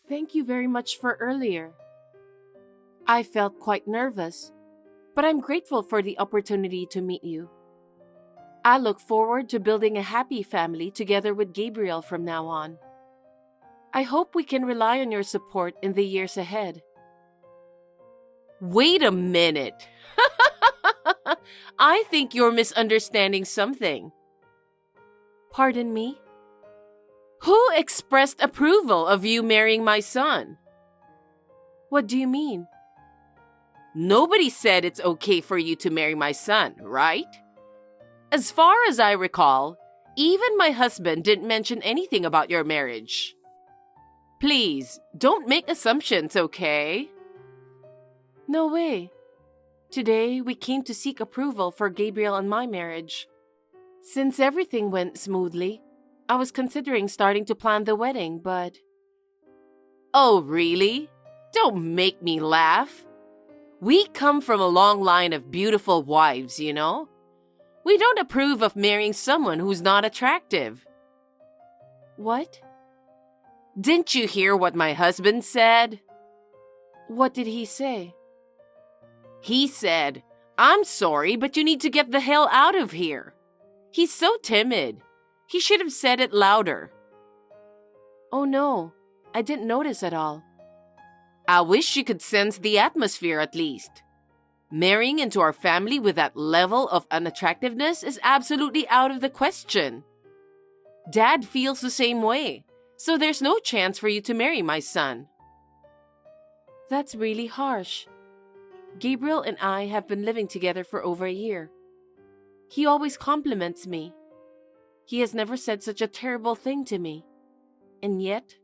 Thank you very much for earlier. I felt quite nervous, but I'm grateful for the opportunity to meet you. I look forward to building a happy family together with Gabriel from now on. I hope we can rely on your support in the years ahead. Wait a minute. I think you're misunderstanding something. Pardon me? Who expressed approval of you marrying my son? What do you mean? Nobody said it's okay for you to marry my son, right? As far as I recall, even my husband didn't mention anything about your marriage. Please, don't make assumptions, okay? No way. Today, we came to seek approval for Gabriel and my marriage. Since everything went smoothly, I was considering starting to plan the wedding, but... Oh, really? Don't make me laugh. We come from a long line of beautiful wives, you know? We don't approve of marrying someone who's not attractive. What? Didn't you hear what my husband said? What did he say? He said, "I'm sorry, but you need to get the hell out of here." He's so timid. He should have said it louder. Oh no, I didn't notice at all. I wish you could sense the atmosphere at least. Marrying into our family with that level of unattractiveness is absolutely out of the question. Dad feels the same way, so there's no chance for you to marry my son. That's really harsh. Gabriel and I have been living together for over a year. He always compliments me. He has never said such a terrible thing to me. And yet...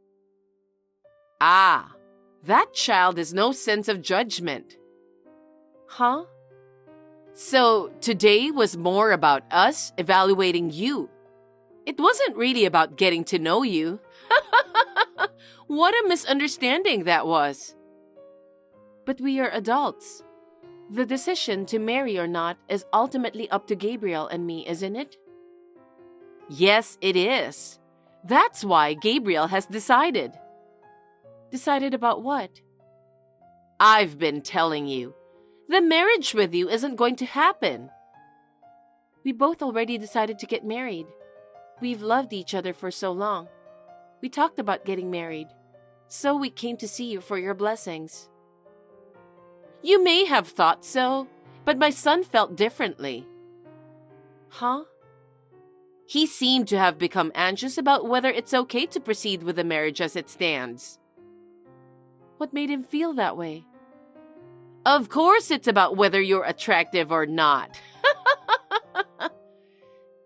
Ah, that child has no sense of judgment. Huh? So today was more about us evaluating you. It wasn't really about getting to know you. What a misunderstanding that was. But we are adults. The decision to marry or not is ultimately up to Gabriel and me, isn't it? Yes, it is. That's why Gabriel has decided. Decided about what? I've been telling you. The marriage with you isn't going to happen. We both already decided to get married. We've loved each other for so long. We talked about getting married. So we came to see you for your blessings. You may have thought so, but my son felt differently. Huh? He seemed to have become anxious about whether it's okay to proceed with the marriage as it stands. What made him feel that way? Of course it's about whether you're attractive or not.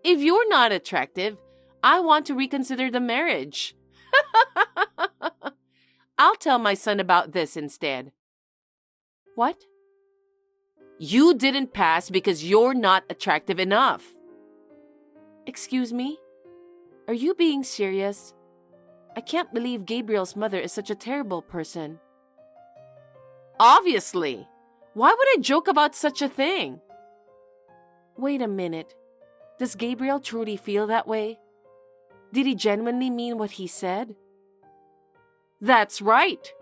If you're not attractive, I want to reconsider the marriage. I'll tell my son about this instead. What? You didn't pass because you're not attractive enough. Excuse me? Are you being serious? I can't believe Gabriel's mother is such a terrible person. Obviously. Why would I joke about such a thing? Wait a minute. Does Gabriel truly feel that way? Did he genuinely mean what he said? That's right.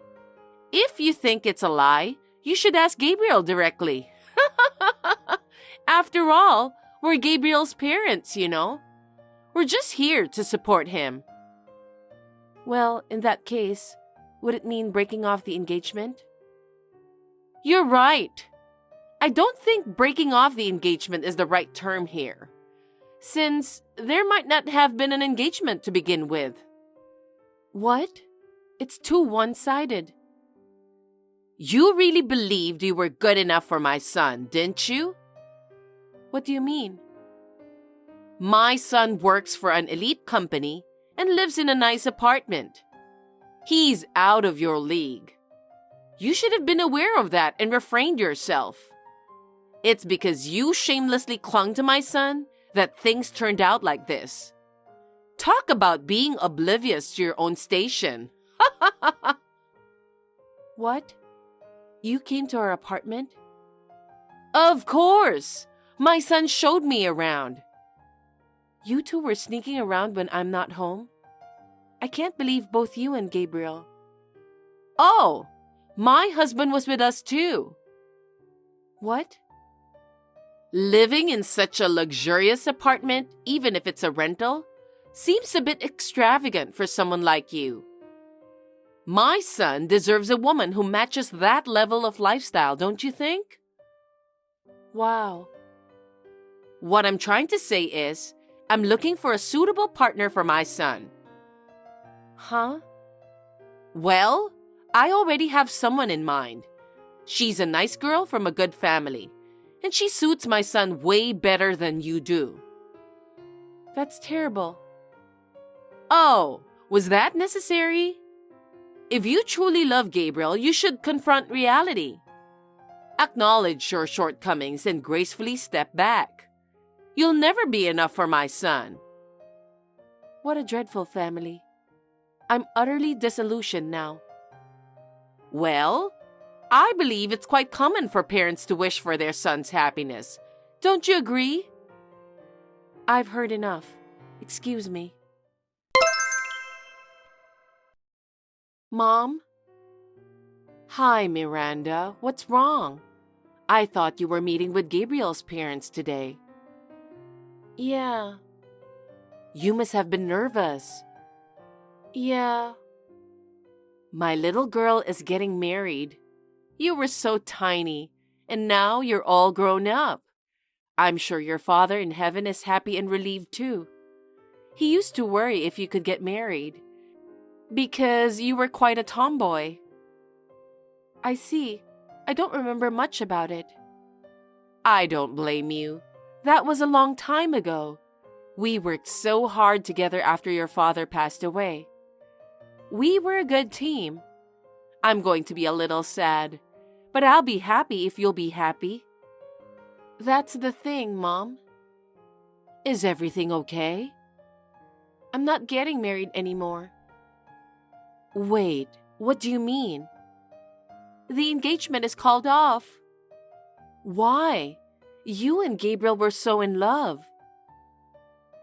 If you think it's a lie, you should ask Gabriel directly. After all, we're Gabriel's parents, you know. We're just here to support him. Well, in that case, would it mean breaking off the engagement? You're right. I don't think breaking off the engagement is the right term here, since there might not have been an engagement to begin with. What? It's too one-sided. You really believed you were good enough for my son, didn't you? What do you mean? My son works for an elite company and lives in a nice apartment. He's out of your league. You should have been aware of that and refrained yourself. It's because you shamelessly clung to my son that things turned out like this. Talk about being oblivious to your own station. What? You came to our apartment? Of course! My son showed me around. You two were sneaking around when I'm not home? I can't believe both you and Gabriel. Oh, my husband was with us too. What? Living in such a luxurious apartment, even if it's a rental, seems a bit extravagant for someone like you. My son deserves a woman who matches that level of lifestyle, don't you think? Wow. What I'm trying to say is, I'm looking for a suitable partner for my son. Huh? Well, I already have someone in mind. She's a nice girl from a good family, and she suits my son way better than you do. That's terrible. Oh, was that necessary? If you truly love Gabriel, you should confront reality. Acknowledge your shortcomings and gracefully step back. You'll never be enough for my son. What a dreadful family. I'm utterly disillusioned now. Well, I believe it's quite common for parents to wish for their son's happiness. Don't you agree? I've heard enough. Excuse me. Mom? Hi, Miranda. What's wrong? I thought you were meeting with Gabriel's parents today. Yeah. You must have been nervous. Yeah. My little girl is getting married. You were so tiny, and now you're all grown up. I'm sure your father in heaven is happy and relieved too. He used to worry if you could get married, because you were quite a tomboy. I see. I don't remember much about it. I don't blame you. That was a long time ago. We worked so hard together after your father passed away. We were a good team. I'm going to be a little sad, but I'll be happy if you'll be happy. That's the thing, Mom. Is everything okay? I'm not getting married anymore. Wait, what do you mean? The engagement is called off. Why? You and Gabriel were so in love.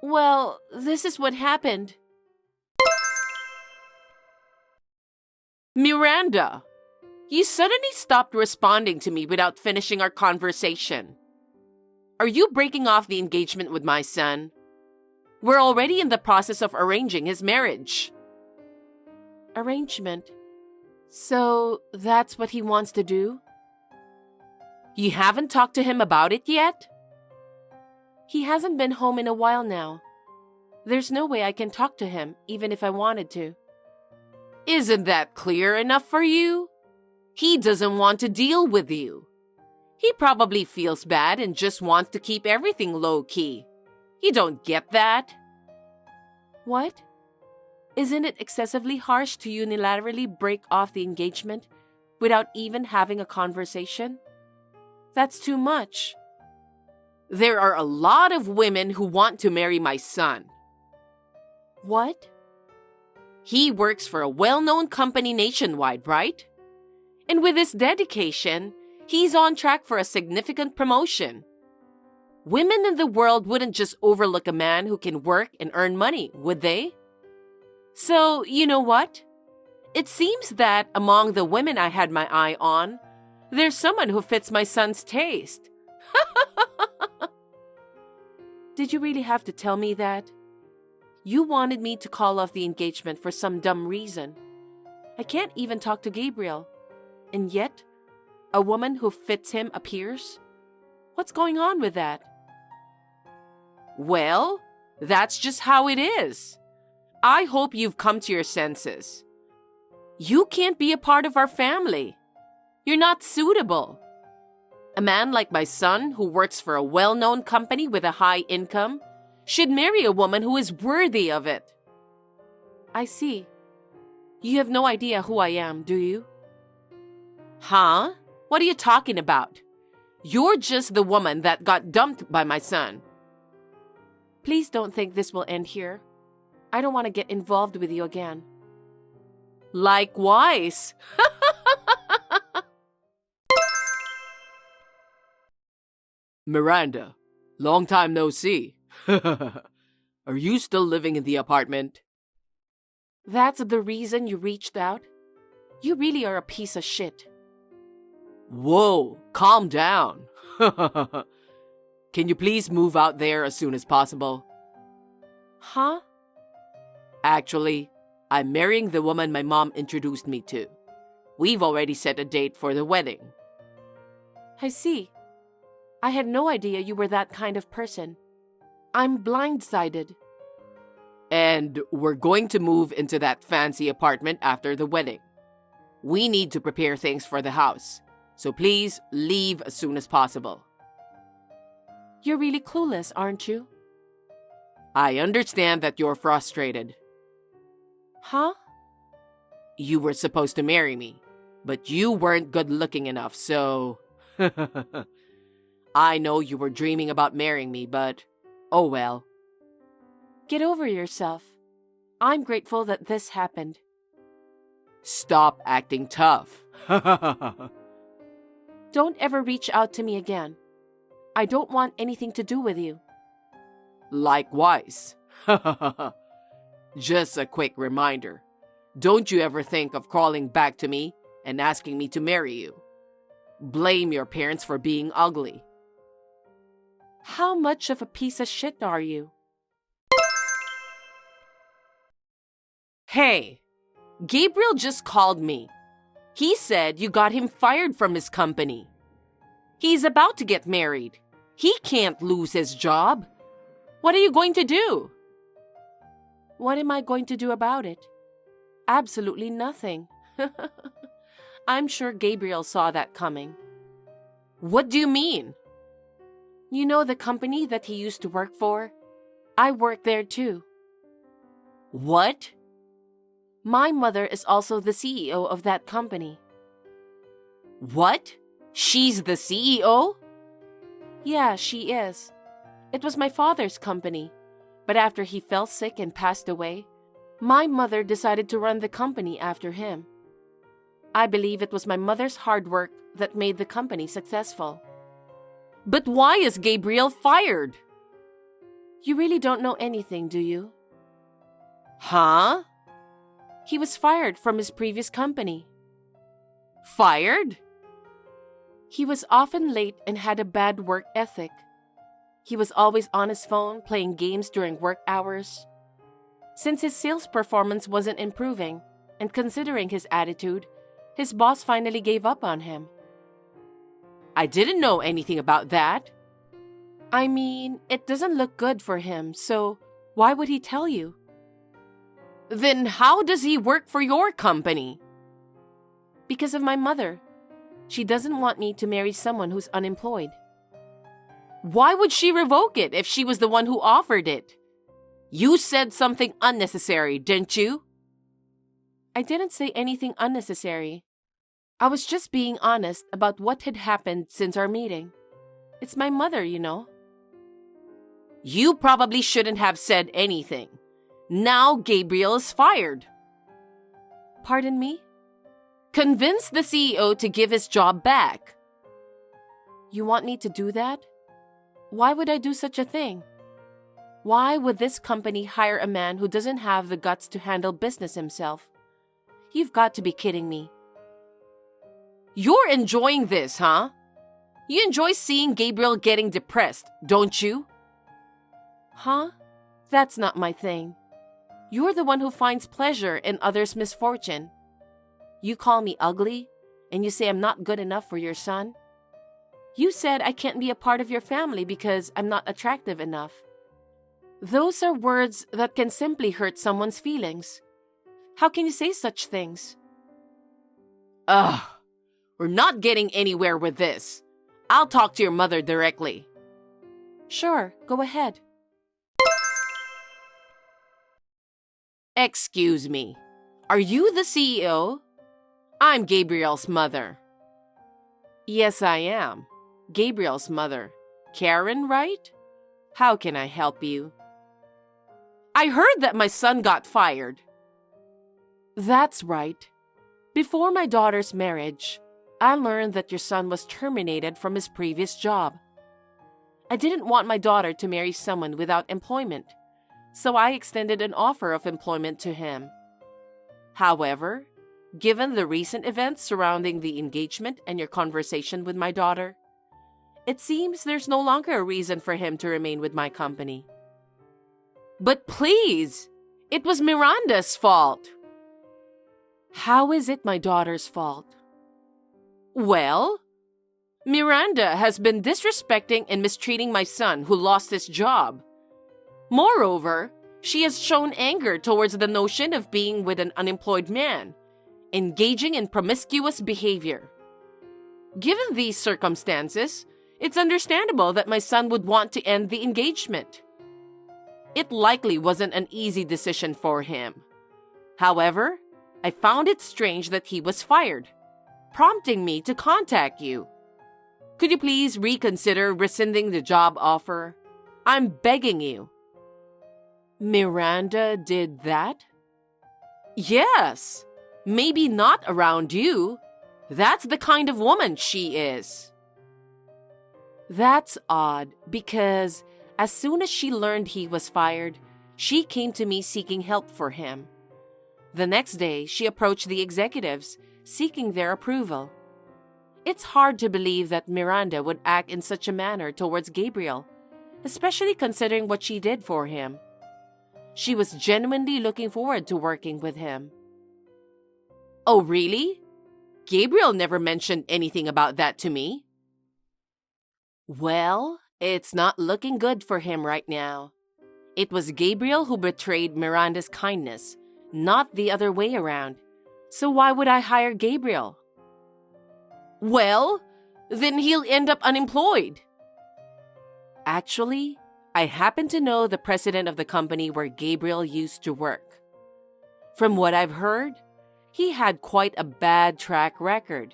Well, this is what happened. Miranda, you suddenly stopped responding to me without finishing our conversation. Are you breaking off the engagement with my son? We're already in the process of arranging his marriage. Arrangement? So that's what he wants to do? You haven't talked to him about it yet? He hasn't been home in a while now. There's no way I can talk to him, even if I wanted to. Isn't that clear enough for you? He doesn't want to deal with you. He probably feels bad and just wants to keep everything low-key. You don't get that? What? Isn't it excessively harsh to unilaterally break off the engagement without even having a conversation? That's too much. There are a lot of women who want to marry my son. What? He works for a well-known company nationwide, right? And with his dedication, he's on track for a significant promotion. Women in the world wouldn't just overlook a man who can work and earn money, would they? So, you know what? It seems that among the women I had my eye on, there's someone who fits my son's taste. Did you really have to tell me that? You wanted me to call off the engagement for some dumb reason. I can't even talk to Gabriel. And yet, a woman who fits him appears? What's going on with that? Well, that's just how it is. I hope you've come to your senses. You can't be a part of our family. You're not suitable. A man like my son, who works for a well-known company with a high income, should marry a woman who is worthy of it. I see. You have no idea who I am, do you? Huh? What are you talking about? You're just the woman that got dumped by my son. Please don't think this will end here. I don't want to get involved with you again. Likewise. Miranda, long time no see. Are you still living in the apartment? That's the reason you reached out? You really are a piece of shit. Whoa, calm down. Can you please move out there as soon as possible? Huh? Actually, I'm marrying the woman my mom introduced me to. We've already set a date for the wedding. I see. I had no idea you were that kind of person. I'm blindsided. And we're going to move into that fancy apartment after the wedding. We need to prepare things for the house, so please leave as soon as possible. You're really clueless, aren't you? I understand that you're frustrated. Huh? You were supposed to marry me, but you weren't good looking enough, so... I know you were dreaming about marrying me, but oh well. Get over yourself. I'm grateful that this happened. Stop acting tough. Don't ever reach out to me again. I don't want anything to do with you. Likewise. Just a quick reminder. Don't you ever think of crawling back to me and asking me to marry you. Blame your parents for being ugly. How much of a piece of shit are you? Hey, Gabriel just called me. He said you got him fired from his company. He's about to get married. He can't lose his job. What are you going to do? What am I going to do about it? Absolutely nothing. I'm sure Gabriel saw that coming. What do you mean? You know the company that he used to work for? I work there too. What? My mother is also the CEO of that company. What? She's the CEO? Yeah, she is. It was my father's company, but after he fell sick and passed away, my mother decided to run the company after him. I believe it was my mother's hard work that made the company successful. But why is Gabriel fired? You really don't know anything, do you? Huh? He was fired from his previous company. Fired? He was often late and had a bad work ethic. He was always on his phone playing games during work hours. Since his sales performance wasn't improving, and considering his attitude, his boss finally gave up on him. I didn't know anything about that. I mean, it doesn't look good for him, so why would he tell you? Then how does he work for your company? Because of my mother. She doesn't want me to marry someone who's unemployed. Why would she revoke it if she was the one who offered it? You said something unnecessary, didn't you? I didn't say anything unnecessary. I was just being honest about what had happened since our meeting. It's my mother, you know. You probably shouldn't have said anything. Now Gabriel is fired. Pardon me? Convince the CEO to give his job back. You want me to do that? Why would I do such a thing? Why would this company hire a man who doesn't have the guts to handle business himself? You've got to be kidding me. You're enjoying this, huh? You enjoy seeing Gabriel getting depressed, don't you? Huh? That's not my thing. You're the one who finds pleasure in others' misfortune. You call me ugly, and you say I'm not good enough for your son. You said I can't be a part of your family because I'm not attractive enough. Those are words that can simply hurt someone's feelings. How can you say such things? Ugh, we're not getting anywhere with this. I'll talk to your mother directly. Sure, go ahead. Excuse me, are you the CEO? I'm Gabriel's mother. Yes, I am. Gabriel's mother. Karen, right? How can I help you? I heard that my son got fired. That's right. Before my daughter's marriage, I learned that your son was terminated from his previous job. I didn't want my daughter to marry someone without employment, so I extended an offer of employment to him. However, given the recent events surrounding the engagement and your conversation with my daughter, it seems there's no longer a reason for him to remain with my company. But please, it was Miranda's fault. How is it my daughter's fault? Well, Miranda has been disrespecting and mistreating my son who lost his job. Moreover, she has shown anger towards the notion of being with an unemployed man, engaging in promiscuous behavior. Given these circumstances, it's understandable that my son would want to end the engagement. It likely wasn't an easy decision for him. However, I found it strange that he was fired, prompting me to contact you. Could you please reconsider rescinding the job offer? I'm begging you. Miranda did that? Yes. Maybe not around you. That's the kind of woman she is. That's odd, because as soon as she learned he was fired, she came to me seeking help for him. The next day, she approached the executives, seeking their approval. It's hard to believe that Miranda would act in such a manner towards Gabriel, especially considering what she did for him. She was genuinely looking forward to working with him. Oh, really? Gabriel never mentioned anything about that to me. Well, it's not looking good for him right now. It was Gabriel who betrayed Miranda's kindness, not the other way around. So why would I hire Gabriel? Well, then he'll end up unemployed. Actually, I happen to know the president of the company where Gabriel used to work. From what I've heard, he had quite a bad track record.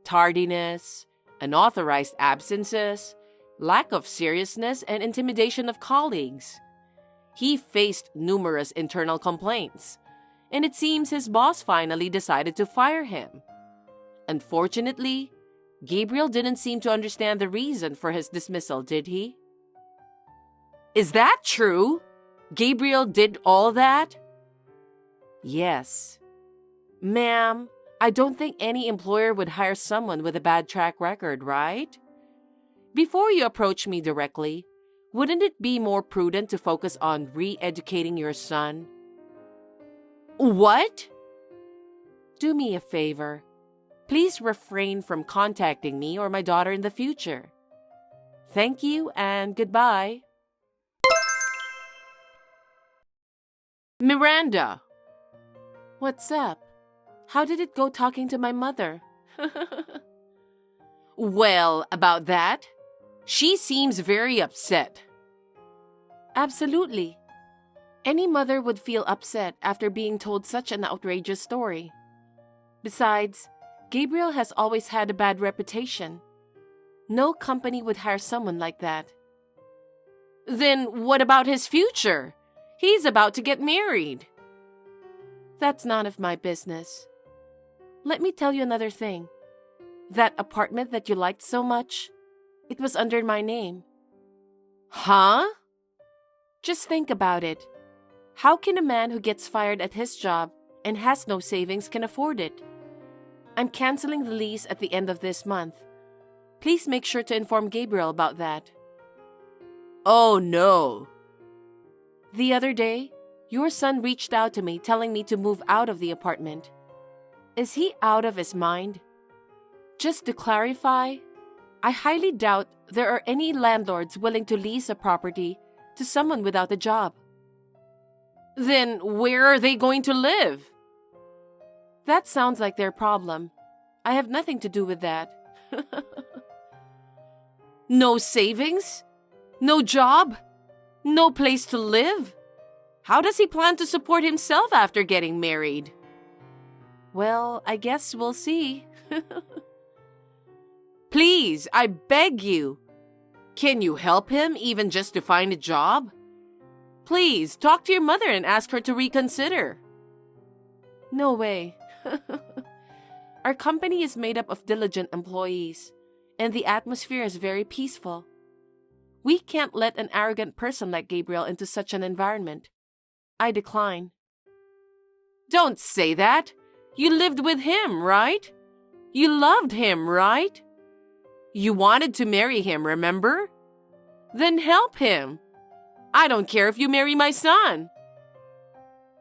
Tardiness, unauthorized absences, lack of seriousness, and intimidation of colleagues. He faced numerous internal complaints, and it seems his boss finally decided to fire him. Unfortunately, Gabriel didn't seem to understand the reason for his dismissal, did he? Is that true? Gabriel did all that? Yes. Ma'am, I don't think any employer would hire someone with a bad track record, right? Before you approach me directly, wouldn't it be more prudent to focus on re-educating your son? What? Do me a favor. Please refrain from contacting me or my daughter in the future. Thank you and goodbye. Miranda. What's up? How did it go talking to my mother? Well, about that, she seems very upset. Absolutely. Any mother would feel upset after being told such an outrageous story. Besides, Gabriel has always had a bad reputation. No company would hire someone like that. Then what about his future? He's about to get married. That's none of my business. Let me tell you another thing. That apartment that you liked so much, it was under my name. Huh? Just think about it. How can a man who gets fired at his job and has no savings can afford it? I'm canceling the lease at the end of this month. Please make sure to inform Gabriel about that. Oh no. The other day, your son reached out to me telling me to move out of the apartment. Is he out of his mind? Just to clarify, I highly doubt there are any landlords willing to lease a property to someone without a job. Then where are they going to live? That sounds like their problem. I have nothing to do with that. No savings? No job? No place to live? How does he plan to support himself after getting married? Well, I guess we'll see. Please, I beg you. Can you help him even just to find a job? Please, talk to your mother and ask her to reconsider. No way. Our company is made up of diligent employees, and the atmosphere is very peaceful. We can't let an arrogant person like Gabriel into such an environment. I decline. Don't say that. You lived with him, right? You loved him, right? You wanted to marry him, remember? Then help him. I don't care if you marry my son.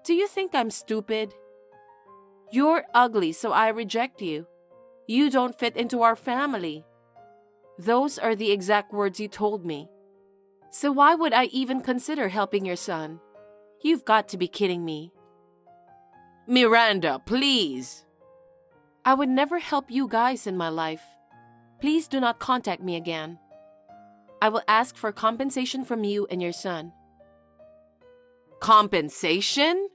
Do you think I'm stupid? You're ugly, so I reject you. You don't fit into our family. Those are the exact words you told me. So why would I even consider helping your son? You've got to be kidding me. Miranda, please. I would never help you guys in my life. Please do not contact me again. I will ask for compensation from you and your son. Compensation?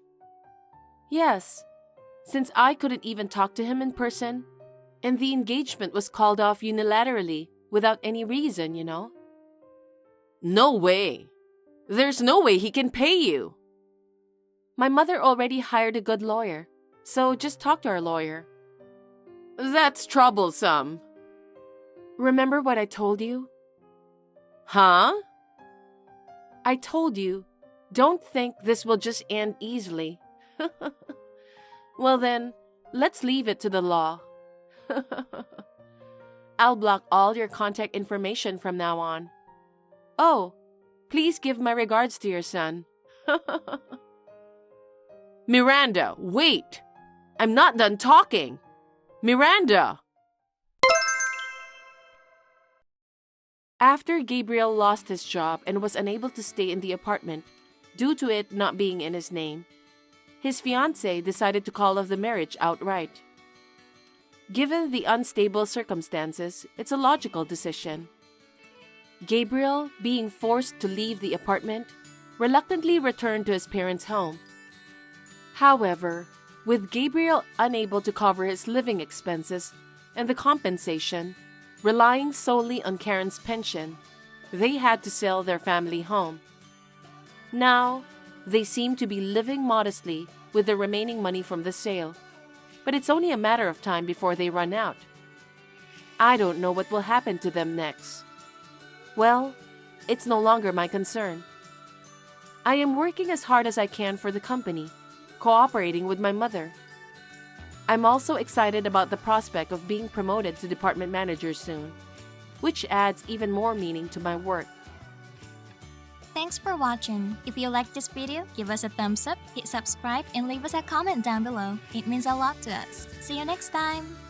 Yes, since I couldn't even talk to him in person, and the engagement was called off unilaterally without any reason, you know? No way. There's no way he can pay you. My mother already hired a good lawyer, so just talk to our lawyer. That's troublesome. Remember what I told you? Huh? I told you, don't think this will just end easily. Well then, let's leave it to the law. I'll block all your contact information from now on. Oh, please give my regards to your son. Miranda, wait! I'm not done talking! Miranda! After Gabriel lost his job and was unable to stay in the apartment due to it not being in his name, his fiancée decided to call off the marriage outright. Given the unstable circumstances, it's a logical decision. Gabriel, being forced to leave the apartment, reluctantly returned to his parents' home. However, with Gabriel unable to cover his living expenses and the compensation, relying solely on Karen's pension, they had to sell their family home. Now, they seem to be living modestly with the remaining money from the sale, but it's only a matter of time before they run out. I don't know what will happen to them next. Well, it's no longer my concern. I am working as hard as I can for the company, cooperating with my mother. I'm also excited about the prospect of being promoted to department manager soon, which adds even more meaning to my work. Thanks for watching. If you liked this video, give us a thumbs up, hit subscribe, and leave us a comment down below. It means a lot to us. See you next time!